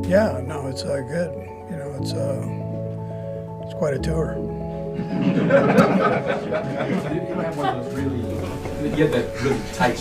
Yeah, no, it's good. You know, it's quite a tour. You have one of those really, you have that really tight.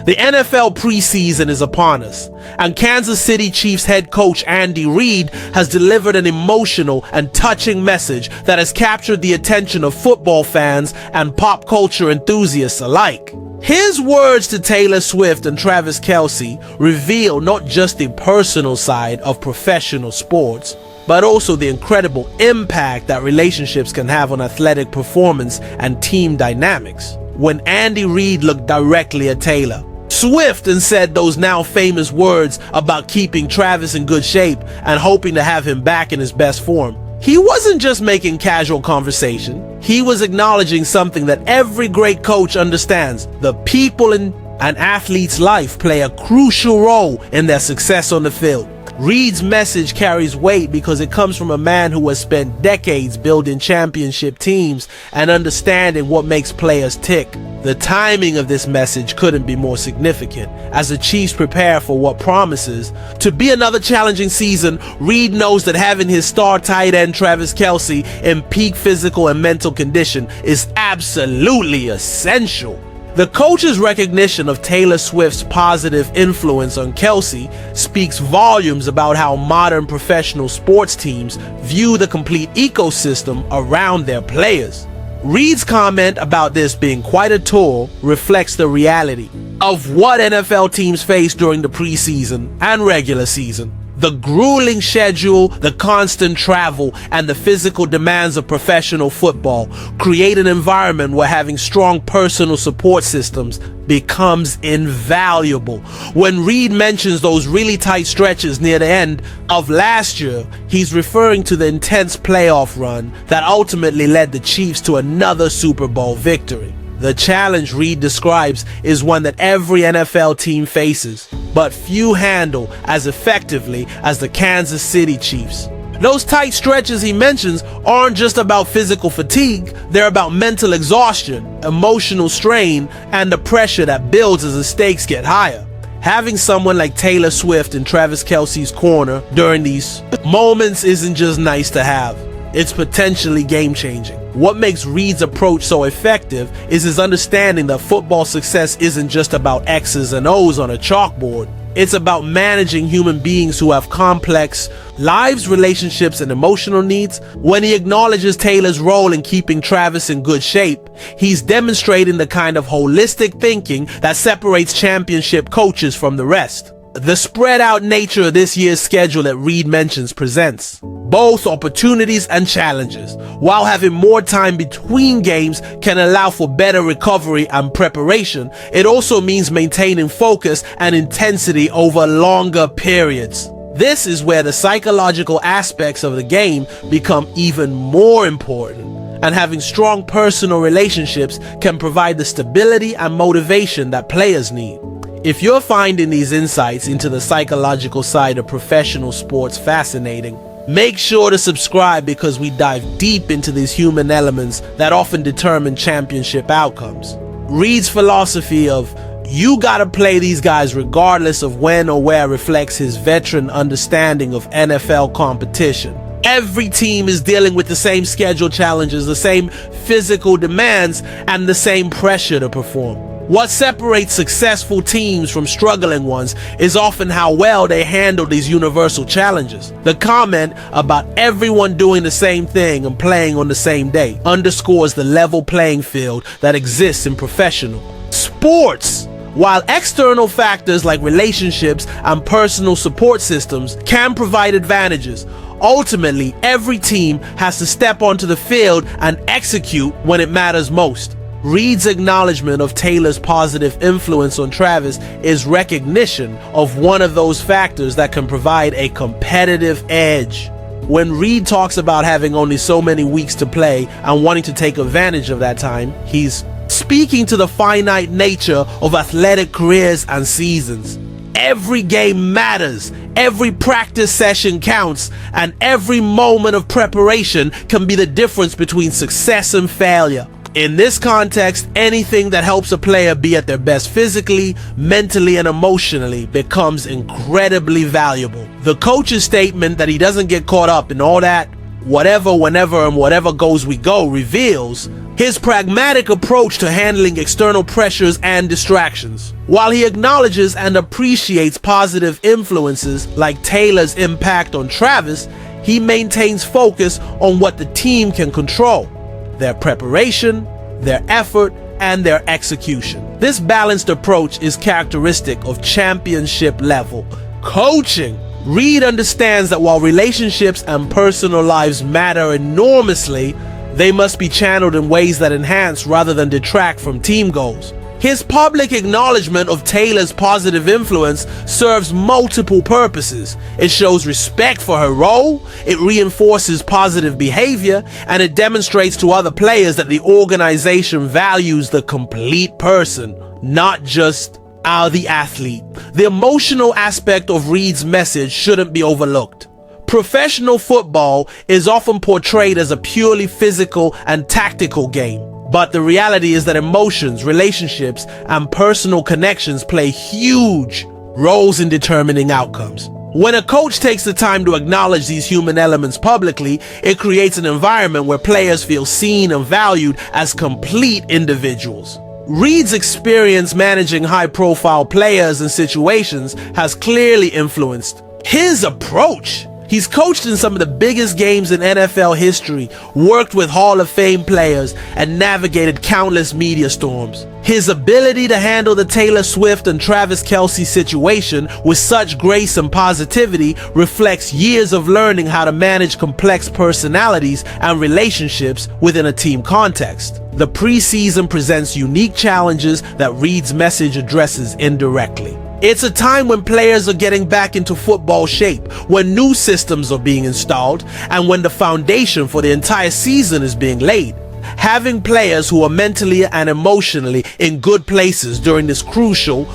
The NFL preseason is upon us, and Kansas City Chiefs head coach Andy Reid has delivered an emotional and touching message that has captured the attention of football fans and pop culture enthusiasts alike. His words to Taylor Swift and Travis Kelce reveal not just the personal side of professional sports, but also the incredible impact that relationships can have on athletic performance and team dynamics. When Andy Reid looked directly at Taylor Swift and said those now famous words about keeping Travis in good shape and hoping to have him back in his best form, he wasn't just making casual conversation. He was acknowledging something that every great coach understands. The people in an athlete's life play a crucial role in their success on the field. Reid's message carries weight because it comes from a man who has spent decades building championship teams and understanding what makes players tick. The timing of this message couldn't be more significant. As the Chiefs prepare for what promises to be another challenging season, Reid knows that having his star tight end Travis Kelce in peak physical and mental condition is absolutely essential. The coach's recognition of Taylor Swift's positive influence on Kelce speaks volumes about how modern professional sports teams view the complete ecosystem around their players. Reid's comment about this being quite a tour reflects the reality of what NFL teams face during the preseason and regular season. The grueling schedule, the constant travel, and the physical demands of professional football create an environment where having strong personal support systems becomes invaluable. When Reid mentions those really tight stretches near the end of last year, he's referring to the intense playoff run that ultimately led the Chiefs to another Super Bowl victory. The challenge Reid describes is one that every NFL team faces, but few handle as effectively as the Kansas City Chiefs. Those tight stretches he mentions aren't just about physical fatigue, they're about mental exhaustion, emotional strain, and the pressure that builds as the stakes get higher. Having someone like Taylor Swift in Travis Kelce's corner during these moments isn't just nice to have. It's potentially game-changing. What makes Reid's approach so effective is his understanding that football success isn't just about X's and O's on a chalkboard. It's about managing human beings who have complex lives, relationships, and emotional needs. When he acknowledges Taylor's role in keeping Travis in good shape, he's demonstrating the kind of holistic thinking that separates championship coaches from the rest. The spread out nature of this year's schedule that Reid mentions presents both opportunities and challenges. While having more time between games can allow for better recovery and preparation, it also means maintaining focus and intensity over longer periods. This is where the psychological aspects of the game become even more important, and having strong personal relationships can provide the stability and motivation that players need. If you're finding these insights into the psychological side of professional sports fascinating, make sure to subscribe because we dive deep into these human elements that often determine championship outcomes. Reid's philosophy of "you gotta play these guys regardless of when or where" reflects his veteran understanding of NFL competition. Every team is dealing with the same schedule challenges, the same physical demands, and the same pressure to perform. What separates successful teams from struggling ones is often how well they handle these universal challenges. The comment about everyone doing the same thing and playing on the same day underscores the level playing field that exists in professional sports. While external factors like relationships and personal support systems can provide advantages, ultimately every team has to step onto the field and execute when it matters most. Reid's acknowledgement of Taylor's positive influence on Travis is recognition of one of those factors that can provide a competitive edge. When Reid talks about having only so many weeks to play and wanting to take advantage of that time, he's speaking to the finite nature of athletic careers and seasons. Every game matters, every practice session counts, and every moment of preparation can be the difference between success and failure. In this context, anything that helps a player be at their best physically, mentally, and emotionally becomes incredibly valuable. The coach's statement that he doesn't get caught up in all that whatever, whenever, and whatever goes we go reveals his pragmatic approach to handling external pressures and distractions. While he acknowledges and appreciates positive influences like Taylor's impact on Travis, he maintains focus on what the team can control: their preparation, their effort, and their execution. This balanced approach is characteristic of championship-level coaching. Reid understands that while relationships and personal lives matter enormously, they must be channeled in ways that enhance rather than detract from team goals. His public acknowledgement of Taylor's positive influence serves multiple purposes. It shows respect for her role, it reinforces positive behavior, and it demonstrates to other players that the organization values the complete person, not just the athlete. The emotional aspect of Reid's message shouldn't be overlooked. Professional football is often portrayed as a purely physical and tactical game, but the reality is that emotions, relationships, and personal connections play huge roles in determining outcomes. When a coach takes the time to acknowledge these human elements publicly, it creates an environment where players feel seen and valued as complete individuals. Reid's experience managing high-profile players and situations has clearly influenced his approach. He's coached in some of the biggest games in NFL history, worked with Hall of Fame players, and navigated countless media storms. His ability to handle the Taylor Swift and Travis Kelce situation with such grace and positivity reflects years of learning how to manage complex personalities and relationships within a team context. The preseason presents unique challenges that Reid's message addresses indirectly. It's a time when players are getting back into football shape, when new systems are being installed, and when the foundation for the entire season is being laid. Having players who are mentally and emotionally in good places during this crucial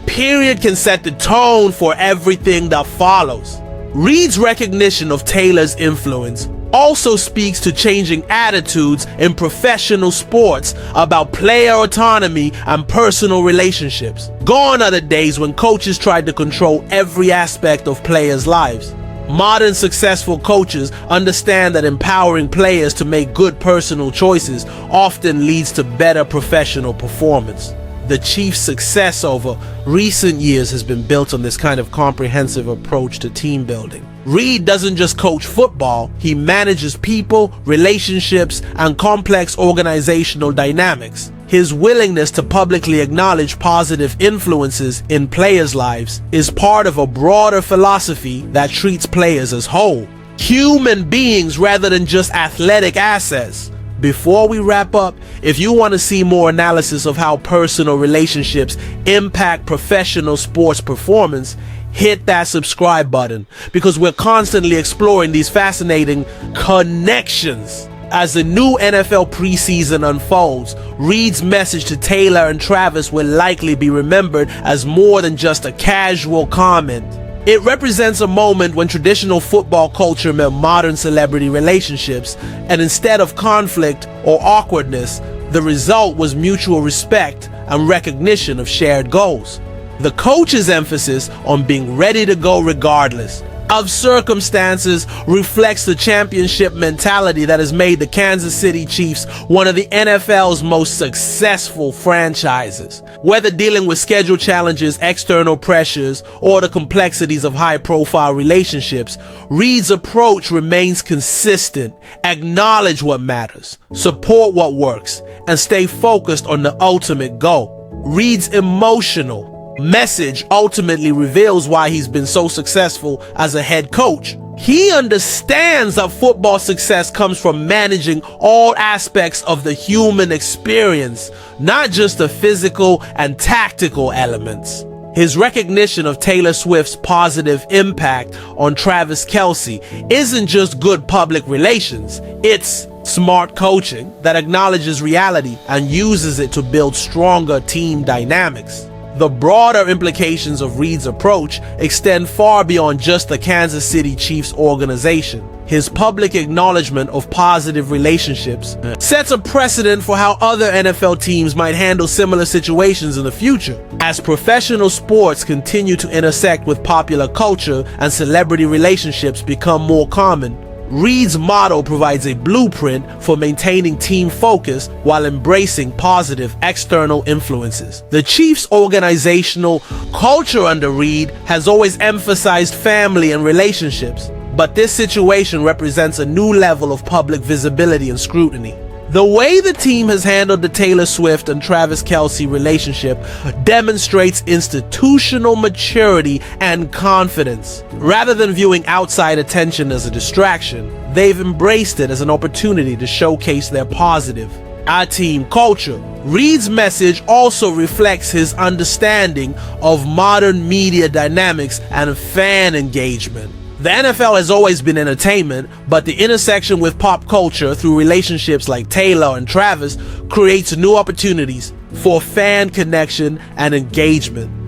period can set the tone for everything that follows. Reid's recognition of Taylor's influence also speaks to changing attitudes in professional sports about player autonomy and personal relationships. Gone are the days when coaches tried to control every aspect of players' lives. Modern successful coaches understand that empowering players to make good personal choices often leads to better professional performance. The Chiefs' success over recent years has been built on this kind of comprehensive approach to team building. Reid doesn't just coach football, he manages people, relationships, and complex organizational dynamics. His willingness to publicly acknowledge positive influences in players' lives is part of a broader philosophy that treats players as whole, human beings rather than just athletic assets. Before we wrap up, if you want to see more analysis of how personal relationships impact professional sports performance, hit that subscribe button, because we're constantly exploring these fascinating connections. As the new NFL preseason unfolds, Reid's message to Taylor and Travis will likely be remembered as more than just a casual comment. It represents a moment when traditional football culture met modern celebrity relationships, and instead of conflict or awkwardness, the result was mutual respect and recognition of shared goals. The coach's emphasis on being ready to go regardless of circumstances reflects the championship mentality that has made the Kansas City Chiefs one of the NFL's most successful franchises. Whether dealing with schedule challenges, external pressures, or the complexities of high-profile relationships, Reid's approach remains consistent. Acknowledge what matters, support what works, and stay focused on the ultimate goal. Reid's emotional message ultimately reveals why he's been so successful as a head coach. He understands that football success comes from managing all aspects of the human experience, not just the physical and tactical elements. His recognition of Taylor Swift's positive impact on Travis Kelce isn't just good public relations, it's smart coaching that acknowledges reality and uses it to build stronger team dynamics. The broader implications of Reid's approach extend far beyond just the Kansas City Chiefs organization. His public acknowledgement of positive relationships sets a precedent for how other NFL teams might handle similar situations in the future. As professional sports continue to intersect with popular culture and celebrity relationships become more common, Reid's motto provides a blueprint for maintaining team focus while embracing positive external influences. The Chiefs' organizational culture under Reid has always emphasized family and relationships, but this situation represents a new level of public visibility and scrutiny. The way the team has handled the Taylor Swift and Travis Kelce relationship demonstrates institutional maturity and confidence. Rather than viewing outside attention as a distraction, they've embraced it as an opportunity to showcase their positive team culture. Reid's message also reflects his understanding of modern media dynamics and fan engagement. The NFL has always been entertainment, but the intersection with pop culture through relationships like Taylor and Travis creates new opportunities for fan connection and engagement.